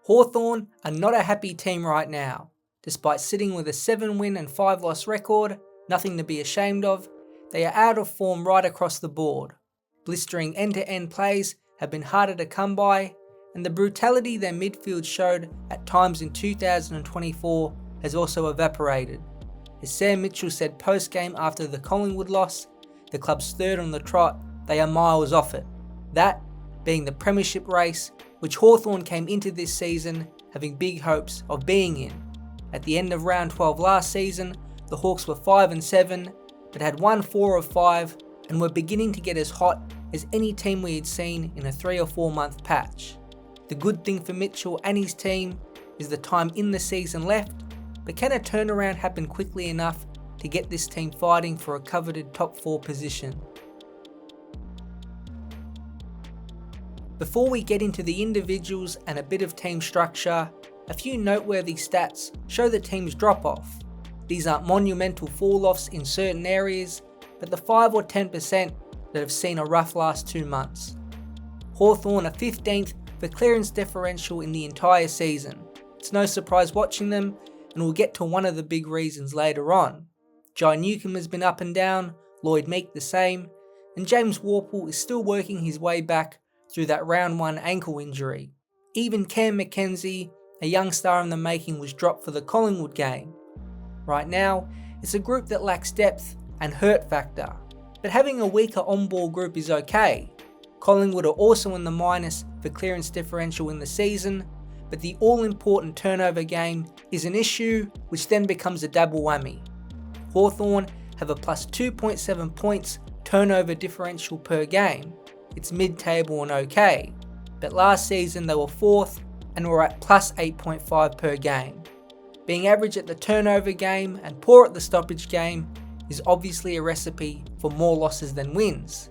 Hawthorn are not a happy team right now. Despite sitting with a 7-win and 5-loss record, nothing to be ashamed of, they are out of form right across the board. Blistering end-to-end plays have been harder to come by, and the brutality their midfield showed at times in 2024 has also evaporated. As Sam Mitchell said post-game after the Collingwood loss, the club's third on the trot, they are miles off it. That being the premiership race, which Hawthorn came into this season having big hopes of being in. At the end of round 12 last season, the Hawks were 5-7, but had won 4 of 5 and were beginning to get as hot as any team we had seen in a 3 or 4 month patch. The good thing for Mitchell and his team is the time in the season left, but can a turnaround happen quickly enough to get this team fighting for a coveted top 4 position? Before we get into the individuals and a bit of team structure, a few noteworthy stats show the team's drop-off. These aren't monumental fall-offs in certain areas, but the 5 or 10% that have seen a rough last 2 months. Hawthorn are 15th for clearance differential in the entire season. It's no surprise watching them, and we'll get to one of the big reasons later on. Jai Newcombe has been up and down, Lloyd Meek the same, and James Worpel is still working his way back through that round 1 ankle injury. Even Cam Mackenzie, a young star in the making, was dropped for the Collingwood game. Right now, it's a group that lacks depth and hurt factor, but having a weaker on-ball group is okay. Collingwood are also in the minus for clearance differential in the season, but the all-important turnover game is an issue, which then becomes a double whammy. Hawthorn have a plus 2.7 points turnover differential per game. It's mid-table and okay, but last season they were 4th and were at plus 8.5 per game. Being average at the turnover game and poor at the stoppage game is obviously a recipe for more losses than wins.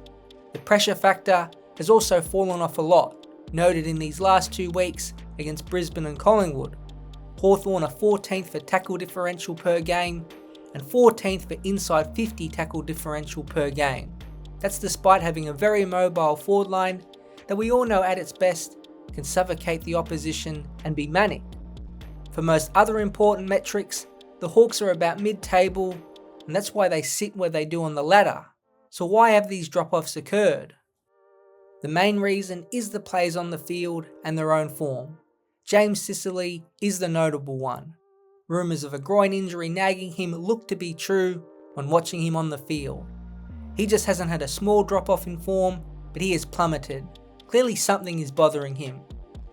The pressure factor has also fallen off a lot, noted in these last 2 weeks against Brisbane and Collingwood. Hawthorn are 14th for tackle differential per game and 14th for inside 50 tackle differential per game. That's despite having a very mobile forward line that we all know at its best can suffocate the opposition and be manic. For most other important metrics, the Hawks are about mid-table, and that's why they sit where they do on the ladder. So why have these drop-offs occurred? The main reason is the plays on the field and their own form. James Sicily is the notable one. Rumours of a groin injury nagging him look to be true when watching him on the field. He just hasn't had a small drop-off in form, but he has plummeted. Clearly something is bothering him.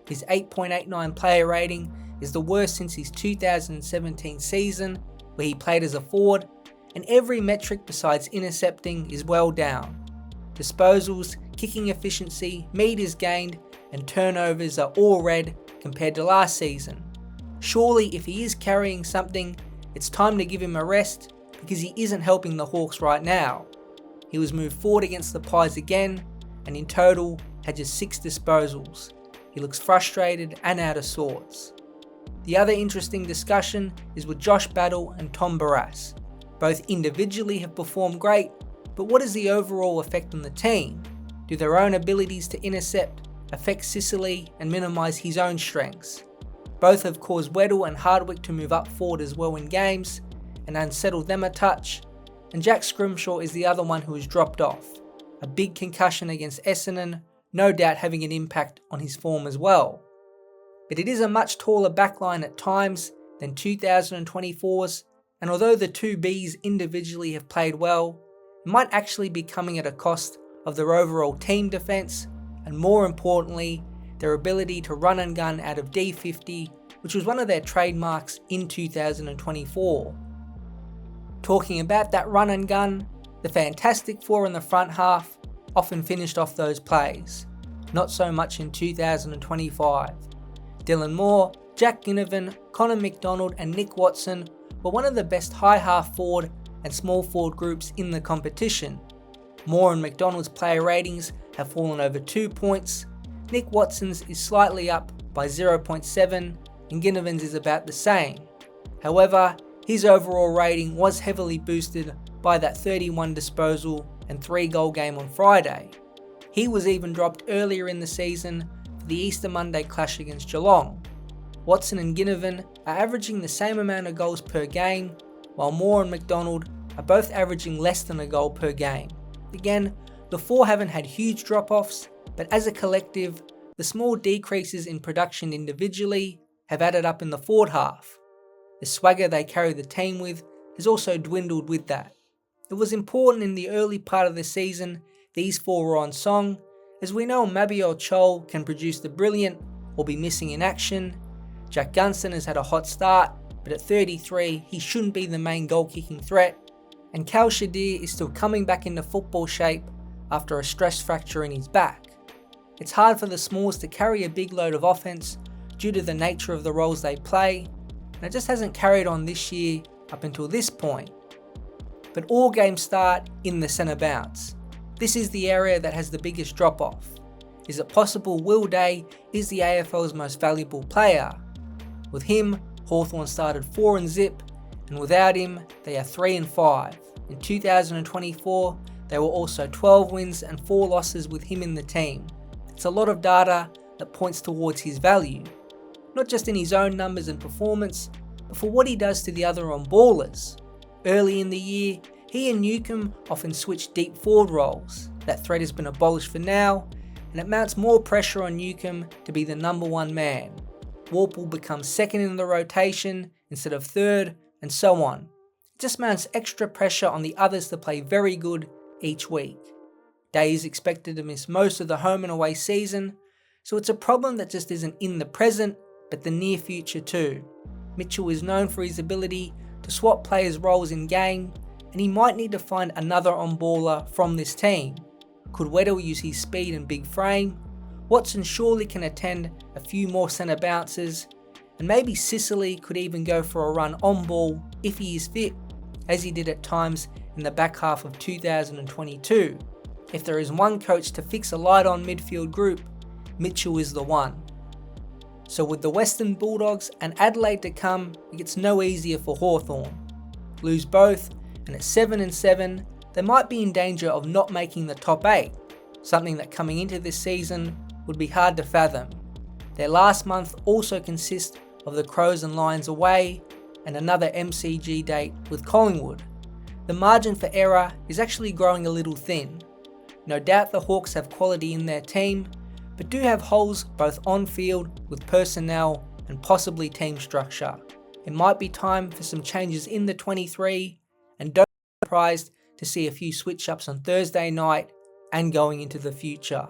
His 8.89 player rating is the worst since his 2017 season, where he played as a forward, and every metric besides intercepting is well down. Disposals, kicking efficiency, meters gained, and turnovers are all red compared to last season. Surely if he is carrying something, it's time to give him a rest, because he isn't helping the Hawks right now. He was moved forward against the Pies again, and in total had just 6 disposals. He looks frustrated and out of sorts. The other interesting discussion is with Josh Battle and Tom Barrass. Both individually have performed great, but what is the overall effect on the team? Do their own abilities to intercept affect Sicily and minimise his own strengths? Both have caused Weddle and Hardwick to move up forward as well in games and unsettled them a touch, and Jack Scrimshaw is the other one who has dropped off. A big concussion against Essendon, no doubt having an impact on his form as well. But it is a much taller backline at times than 2024's, and although the two Bs individually have played well, it might actually be coming at a cost of their overall team defence, and more importantly, their ability to run and gun out of D50, which was one of their trademarks in 2024. Talking about that run and gun, the Fantastic Four in the front half often finished off those plays. Not so much in 2025. Dylan Moore, Jack Ginnivan, Connor McDonald and Nick Watson were one of the best high half forward and small forward groups in the competition. Moore and McDonald's player ratings have fallen over 2 points, Nick Watson's is slightly up by 0.7 and Ginnivan's is about the same. However, his overall rating was heavily boosted by that 31 disposal and 3 goal game on Friday. He was even dropped earlier in the season for the Easter Monday clash against Geelong. Watson and Ginnivan are averaging the same amount of goals per game, while Moore and McDonald are both averaging less than a goal per game. Again, the four haven't had huge drop-offs, but as a collective, the small decreases in production individually have added up in the forward half. The swagger they carry the team with has also dwindled with that. It was important in the early part of the season these four were on song, as we know Mabior Chol can produce the brilliant or be missing in action. Jack Gunston has had a hot start, but at 33 he shouldn't be the main goal-kicking threat, and Kal Shadir is still coming back into football shape after a stress fracture in his back. It's hard for the Smalls to carry a big load of offense due to the nature of the roles they play, and it just hasn't carried on this year up until this point. But all games start in the centre bounce. This is the area that has the biggest drop-off. Is it possible Will Day is the AFL's most valuable player? With him, Hawthorn started 4-0, and without him, they are 3-5. In 2024, they were also 12 wins and 4 losses with him in the team. It's a lot of data that points towards his value, not just in his own numbers and performance, but for what he does to the other on-ballers. Early in the year, he and Newcombe often switched deep forward roles. That threat has been abolished for now, and it mounts more pressure on Newcombe to be the number one man. Warple becomes second in the rotation instead of third, and so on. It just mounts extra pressure on the others to play very good each week. Day is expected to miss most of the home and away season, so it's a problem that just isn't in the present, but the near future too. Mitchell is known for his ability to swap players' roles in game, and he might need to find another on-baller from this team. Could Weddle use his speed and big frame? Watson surely can attend a few more centre bounces, and maybe Sicily could even go for a run on ball if he is fit, as he did at times in the back half of 2022. If there is one coach to fix a light on midfield group, Mitchell is the one. So with the Western Bulldogs and Adelaide to come, it gets no easier for Hawthorn. Lose both, and at 7-7, they might be in danger of not making the top 8, something that coming into this season would be hard to fathom. Their last month also consists of the Crows and Lions away, and another MCG date with Collingwood. The margin for error is actually growing a little thin. No doubt the Hawks have quality in their team, but do have holes both on field with personnel and possibly team structure. It might be time for some changes in the 23, and don't be surprised to see a few switch ups on Thursday night and going into the future.